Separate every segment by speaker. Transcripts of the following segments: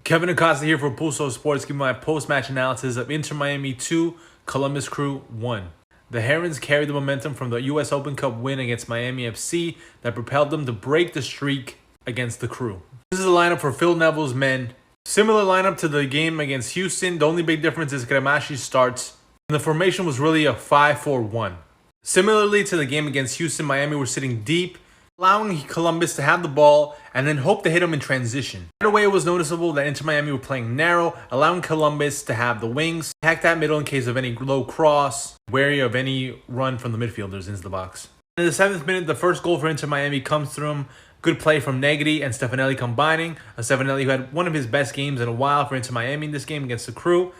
Speaker 1: Kevin Acosta here for Pulso Sports, giving my post-match analysis of Inter Miami 2, Columbus Crew 1. The Herons carried the momentum from the U.S. Open Cup win against Miami FC that propelled them to break the streak against the Crew. This is the lineup for Phil Neville's men. Similar lineup to the game against Houston. The only big difference is Cremashi starts, and the formation was really a 5-4-1. Similarly to the game against Houston, Miami were sitting deep, allowing Columbus to have the ball and then hope to hit them in transition. Right away, it was noticeable that Inter Miami were playing narrow, allowing Columbus to have the wings, attack that middle in case of any low cross, wary of any run from the midfielders into the box. In the 7th minute, the first goal for Inter Miami comes through good play from Negri and Stefanelli combining. Stefanelli who had one of his best games in a while for Inter Miami in this game against the Crew.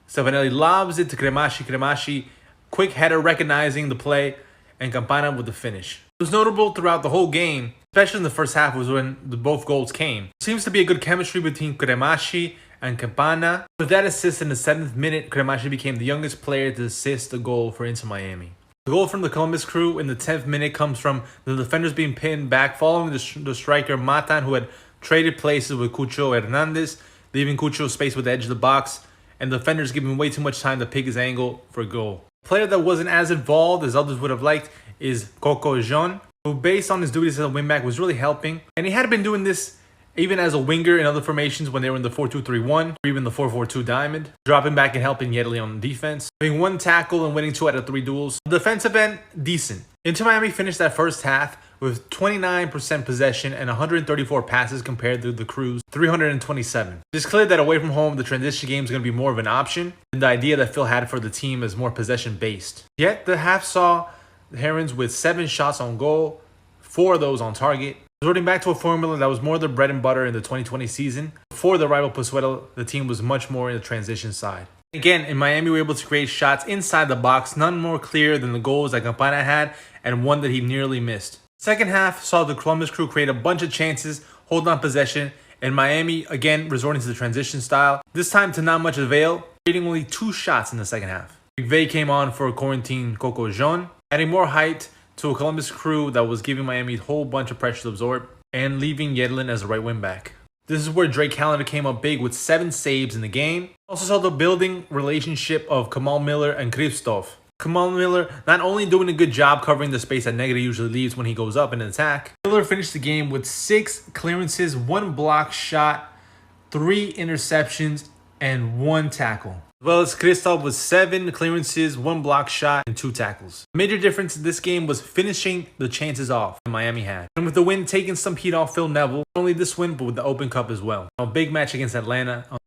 Speaker 1: Stefanelli lobs it to Cremashi. Cremashi, quick header recognizing the play, and Campana with the finish. It was notable throughout the whole game, especially in the first half, was when both goals came. Seems to be a good chemistry between Cremashi and Campana. With that assist in the 7th minute, Cremashi became the youngest player to assist a goal for Inter Miami. The goal from the Columbus Crew in the 10th minute comes from the defenders being pinned back following the striker Matan, who had traded places with Cucho Hernandez, leaving Cucho space with the edge of the box, and the defenders giving way too much time to pick his angle for a goal. A player that wasn't as involved as others would have liked is Coco Jean, who based on his duties as a wingback was really helping. And he had been doing this even as a winger in other formations when they were in the 4-2-3-1 or even the 4-4-2 diamond, dropping back and helping Yedley on defense, having one tackle and winning 2 out of 3 duels. The defensive end, decent. Inter Miami finished that first half with 29% possession and 134 passes compared to the Crew's 327. It's clear that away from home, the transition game is going to be more of an option than the idea that Phil had for the team is more possession-based. Yet, the half saw the Herons with 7 shots on goal, 4 of those on target, resorting back to a formula that was more their bread and butter in the 2020 season. Before the rival Pozuelo, the team was much more in the transition side. Again, in Miami, we were able to create shots inside the box, none more clear than the goals that Campana had and one that he nearly missed. Second half saw the Columbus Crew create a bunch of chances, hold on possession, and Miami again resorting to the transition style, this time to not much avail, creating only 2 shots in the second half. McVeigh came on for quarantine Coco Jean, adding more height to a Columbus Crew that was giving Miami a whole bunch of pressure to absorb, and leaving Yedlin as a right wing back. This is where Drake Callender came up big with 7 saves in the game. Also saw the building relationship of Kamal Miller and Christoph. Kamal Miller not only doing a good job covering the space that Negri usually leaves when he goes up in an attack. Miller finished the game with 6 clearances, 1 block shot, 3 interceptions, and 1 tackle. As well as Christoph with 7 clearances, 1 block shot, and 2 tackles. The major difference in this game was finishing the chances off that Miami had. And with the win taking some heat off Phil Neville, not only this win, but with the Open Cup as well. A big match against Atlanta on